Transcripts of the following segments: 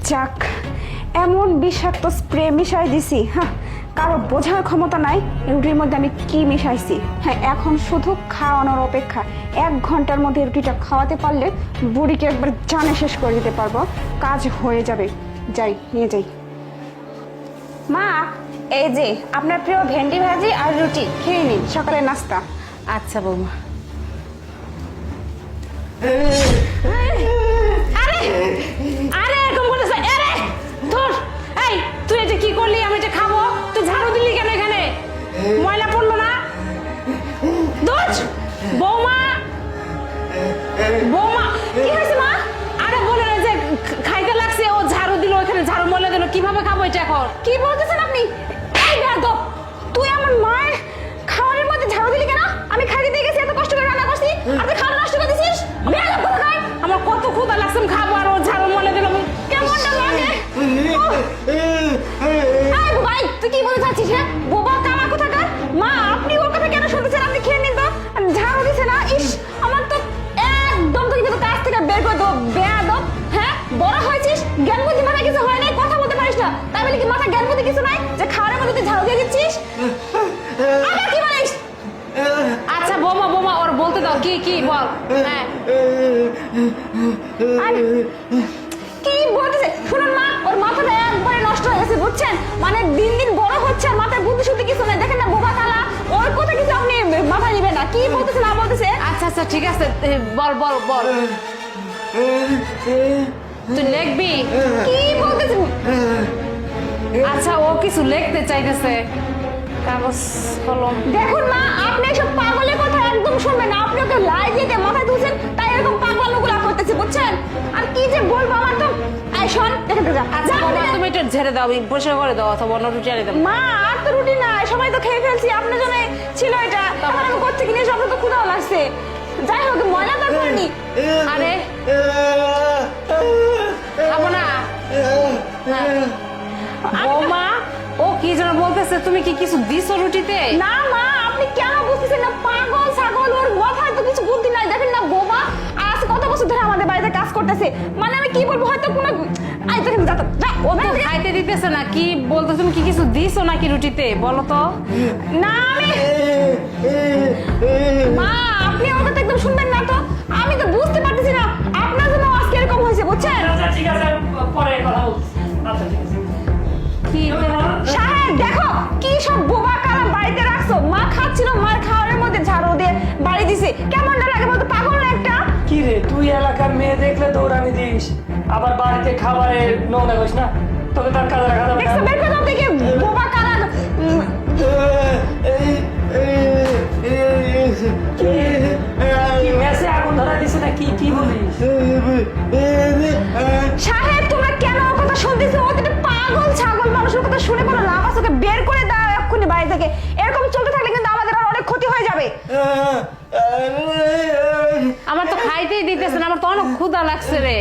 যাক, এমন বিষাক্ত স্প্রে মিশাই দিছি, হ্যাঁ কারো বোঝার ক্ষমতা নাই রুটির মধ্যে আমি কি মিশাইছি। হ্যাঁ এখন শুধু খাওয়ানোর অপেক্ষা। 1 ঘন্টার মধ্যে রুটিটা খাওয়াতে পারলে বুড়িকে একবার জানে শেষ করে দিতে পারবো, কাজ হয়ে যাবে। যাই নিয়ে যাই। মা এই যে আপনার প্রিয় ভেন্ডি ভাজি আর রুটি খেয়ে নিন, সকালের নাস্তা। আচ্ছা বৌমা। আরে আরে এরকম করতেছে, আরে ধর। এই তুই এটা কি করলি? আমি এটা খাবো, তুই ঝাড়ু দিলি কেন? এখানে ময়লা পড়লো না? দোষ বৌমা। বৌমা কি হয়েছে মা? আরে বলে না যে খাইতে লাগছে, ও ঝাড়ু দিল, এখানে ঝাড়ু ময়লা দিল, কিভাবে খাবো এটা এখন? কি বলতেছেন আপনি? এই বেয়াদব, তুই আমার মায়ের খাওয়ারের মধ্যে ঝাড়ু দিলি কেন? আমি খাইতে দিয়ে গেছি, এত কষ্ট করে রান্না করছি, আর তুই খাওয়া নষ্ট করে দিছিস? বেয়াদব কোথাকার! আমার কত ক্ষুধা লাগছে, আমি খাবো আর ও ঝাড়ু ময়লা দিল, কেমনটা লাগে? এই ভাই তুই কি বলতে চাচ্ছিস? হ্যাঁ বোবা কানা কোথাকার! মা আপনি ওর কথা কেন শুনতেছেন? আপনি খেয়ে নিন তো। ঝাড়ু দিছে না, ইস আমার তো একদম তো কিন্তু কাজ থেকে বের করে দেবো। বেয়াদব, হ্যাঁ বড় হয়েছিস, জ্ঞান বুদ্ধি মাথায় কিছু হয় নাই, কথা বলতে পারিস না, তাই বলে কি মাথায় জ্ঞান বুদ্ধি কিছু নাই যে খাওয়ার মধ্যে তুই ঝাড়ু দিয়ে দিচ্ছিস? আবার কি বলিস? আচ্ছা বৌমা বৌমা, ওর বলতে দাও, কি কি বল। হ্যাঁ আরে, কি বলতেছে শুনুন মা, ওর মাথাটা একবারে নষ্ট হয়ে গেছে বুঝছেন, মানে দিন দিন বড় হচ্ছে আর মাথায় বুদ্ধি শুদ্ধি কিছু নাই। দেখেন না বোবা কালা, ওর কথা কিছু আপনি মাথায় নেবেন না। কি বলতেছে না বলতেছে? আচ্ছা আচ্ছা ঠিক আছে, বল বল বল। তুই লিখবি? কি বলতেছে? আচ্ছা ও কিছু লিখতে চাইতেছে, কাগজ কলম। দেখুন মা, আপনি এসব পাগলের কথা একদম শুনবেন না। আপনি ওকে লাই দিয়ে মাথায় তুলছেন, তাই এরকম পাগলামোগুলা করতেছে বুঝছেন। আর কি যে বলবো, আমার তো এই শোন দেখেন তো যা। আচ্ছা বৌমা তুমি একটু ঝেড়ে দাও, পরিষ্কার করে দাও, অথবা অন্য রুটি আনি দাও। মা আর তো রুটি নাই, সবাই তো খেয়ে ফেলছি, আপনার জন্য ছিল এটা। তখন আমি করতে কিনে সব তো ক্ষুধাও লাগছে। যাই হোক ময়লা তো করিনি। আরে খাবো না। বৌমা ও কি যেন বলতেছে, তুমি কি কিছু দিছো রুটিতে? না মা, আপনি কেন বুঝতেছেন না? পাগল ছাগল, ওর মাথায় তো কিছু বুদ্ধি নাই। দেখেন না বোমা, আজ কত বছর ধরে আমাদের বাড়িতে কাজ করতেছে, মানে আমি কি বলবো, হয়তো কোনো আই দেখেন যা যা ও তো খাইতে দিতেছে না, কি বলতো? তুমি কি কিছু দিছো নাকি রুটিতে বলো তো? না আমি মা, আপনি ওর কথা একদম শুনবেন না তো। আমি তো বুঝতে পারতেছি না আপনার জন্য আজকে এরকম হয়েছে বুঝছেন। আচ্ছা ঠিক আছে, পরে কথা বলছি। আচ্ছা ঠিক আছে। কি সাহেব দেখো কি সব বোবা কালা বাড়িতে রাখছো। মা খাচ্ছিল, মার খাওয়ারের মধ্যে ঝাড়ু দিয়ে বাড়ি দিছে, কেমনটা লাগে বলতো? পাগল না একটা? কি রে, তুই এলাকার মেয়ে দেখলে দৌড়ানি দিস, আবার বাড়িতে খাবারে নোংরা করিস না, তোকে তার কাজে রাখা যাবে দেখছো না। বের করে দাও থেকে বোবা কালা। কি মেসে আগুন ধরা দিছে না, কি কি বলিস? সাহেব তোমরা কেন ওর কথা শুনতেছো? ও তো একটা পাগল ছাগল, মানুষের কথা শুনে কোনো লাভ আছে? ওকে বের করে দাও এক্ষুনি বাড়ি থেকে। এরকম চলতে থাকলে কিন্তু আমাদের আর অনেক ক্ষতি হয়ে যাবে। আমার তো খাইতেই দিতেছে না, আমার তো অনেক ক্ষুধা লাগছে রে।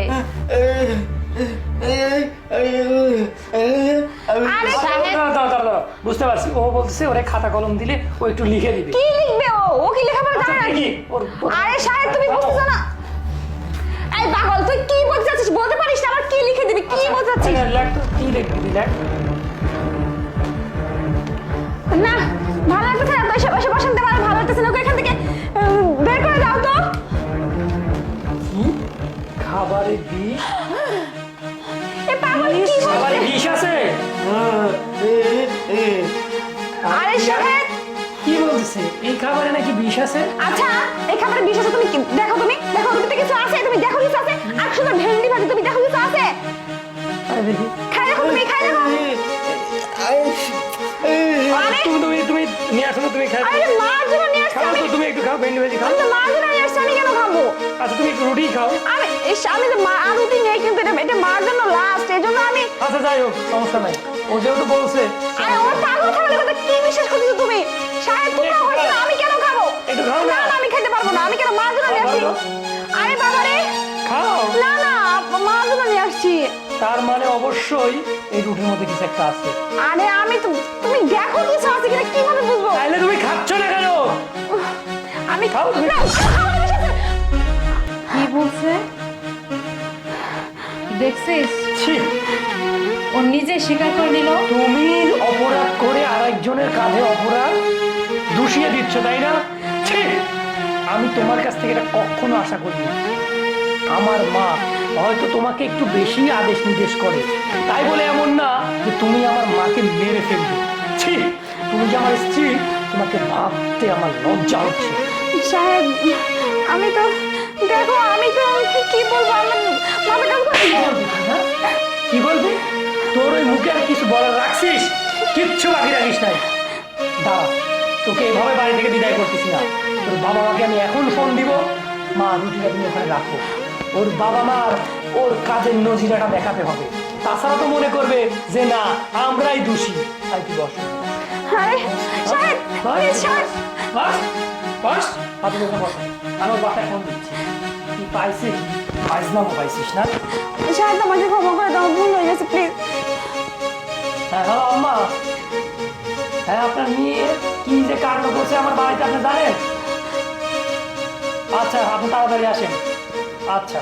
আরে দাঁড়াও, দাঁড়াও, দাঁড়াও, বুঝতে পারছি, ও বলছে ওরে খাতা কলম দিলে ও একটু লিখে দিবে। কি লিখবে ও? ও কি লেখাপড়া জানে নাকি? দেখি, আরে সাহেব তুমি বুঝতেছো না? এই পাগল তুই কি বলতে চাচ্ছিস? বলতে পারিস না? আমার কি লিখে দিবি? কি বলতে চাচ্ছিস? লেখ তো, কি লিখবি লেখ। না ভালো লাগতেছে না তো, এসে বসে বসাতে পারে ভালো লাগতেছে না। ওকে এখান থেকে বের করে দাও তো। কি খাবারে বিষ? এই পাগল কি বলছে? খাবারে বিষ আছে? আরে সাহেব কি বলছে? এই খাবারে নাকি বিষ আছে? আচ্ছা এই খাবারে বিষ আছে, তুমি দেখো, তুমি দেখো রুটিতে কিছু আছে, তুমি দেখো কিছু আছে। আর শুধু ভেন্ডি ভাজি, তুমি দেখো কিছু আছে? আরে দেখি। খাই দেখো, তুমি খাই দেখো। আরে তুমি নিয়ে আসো না, তুমি খাও। আরে মার জন্য নিয়ে আসছি খাও আমি। তো, তুমি একটু খাও, ভেন্ডি ভাজি খাও। আমি তো মার জন্য নিয়ে আসছি, আমি কেন খাবো? আচ্ছা তুমি একটু রুটি খাও। আমি তো মা আর রুটি নেই, কিন্তু এটা মার জন্য লাস্ট, এই জন্য আমি। আচ্ছা যাই হোক, সমস্যা নাই, ও যেহেতু বলছে। আরে ওর পাগল ছাগলের কথা কি বিশ্বাস করতেছো তুমি? সাহেব তোমরা হয়েছে না, আমি কেন খাবো? একটু খাও না। না না আমি খেতে পারবো না, আমি কেন মার জন্য নিয়ে আসছি। আরে বাবা রে, খাও। না না মার জন্য নিয়ে আসছি। তার মানে অবশ্যই এই রুটির মধ্যে কিছু একটা আছে। আরে আমি তো, তুমি দেখো কিছু আছে কিনা, কিভাবে বুঝবো? তাইলে তুমি খাচ্ছ না কেন? আমি খাও তুমি। না, কি বলছে দেখছিস? ছি, ও নিজে স্বীকার করে নিল। তুমি অপরাধ করে আরেকজনের কাঁধে অপরাধ দূষিয়ে দিচ্ছ, তাই না? ছি, আমি তোমার কাছ থেকে এটা কখনো আশা করিনি। আমার মা হয়তো তোমাকে একটু বেশি আদেশ নির্দেশ করে, তাই বলে এমন না যে তুমি আমার মাকে মেরে ফেলবে। ছি, তুমি যে আমার স্ত্রী, তোমাকে ভাবতে আমার লজ্জা হচ্ছে। সাহেব, আমি তো দেখো, আমি তো কি বলবো, আমার মাথা কাজ করে। কি বলবি, হ্যাঁ? কি বলবি? তোর ওই মুখে আর কিছু বলার রাখছিস? কিচ্ছু বাকি রাখিস নাই। দাঁড়া, তোকে এভাবে বাড়ি থেকে বিদায় করতেছি না। তোর বাবা মাকে আমি এখন ফোন দিব। মা, রুটিটা তুমি ওখানে রাখো। ওর বাবা মার ওর কাজের নজিরাটা দেখাতে হবে। তাছাড়া তো মনে করবে যে না, আমরাই দোষী। তাই কি বস। আরে সাহেব, প্লিজ সাহেব। বাস বাস, হাতে বসে বস। আমার বাসায় ফোন দিচ্ছি। কি পাইছিস? পাইছিলাম, পাইছিস না? সাহেব, আমাকে ক্ষমা করে দাও, ভুল হয়ে গেছে, প্লিজ। হ্যাঁ, হ্যালো আম্মা। হ্যাঁ, আপনার মেয়ে কি যে কাণ্ড করছে আমার বাড়িতে, আপনি জানেন? আচ্ছা, আপনি তাড়াতাড়ি আসেন। আচ্ছা।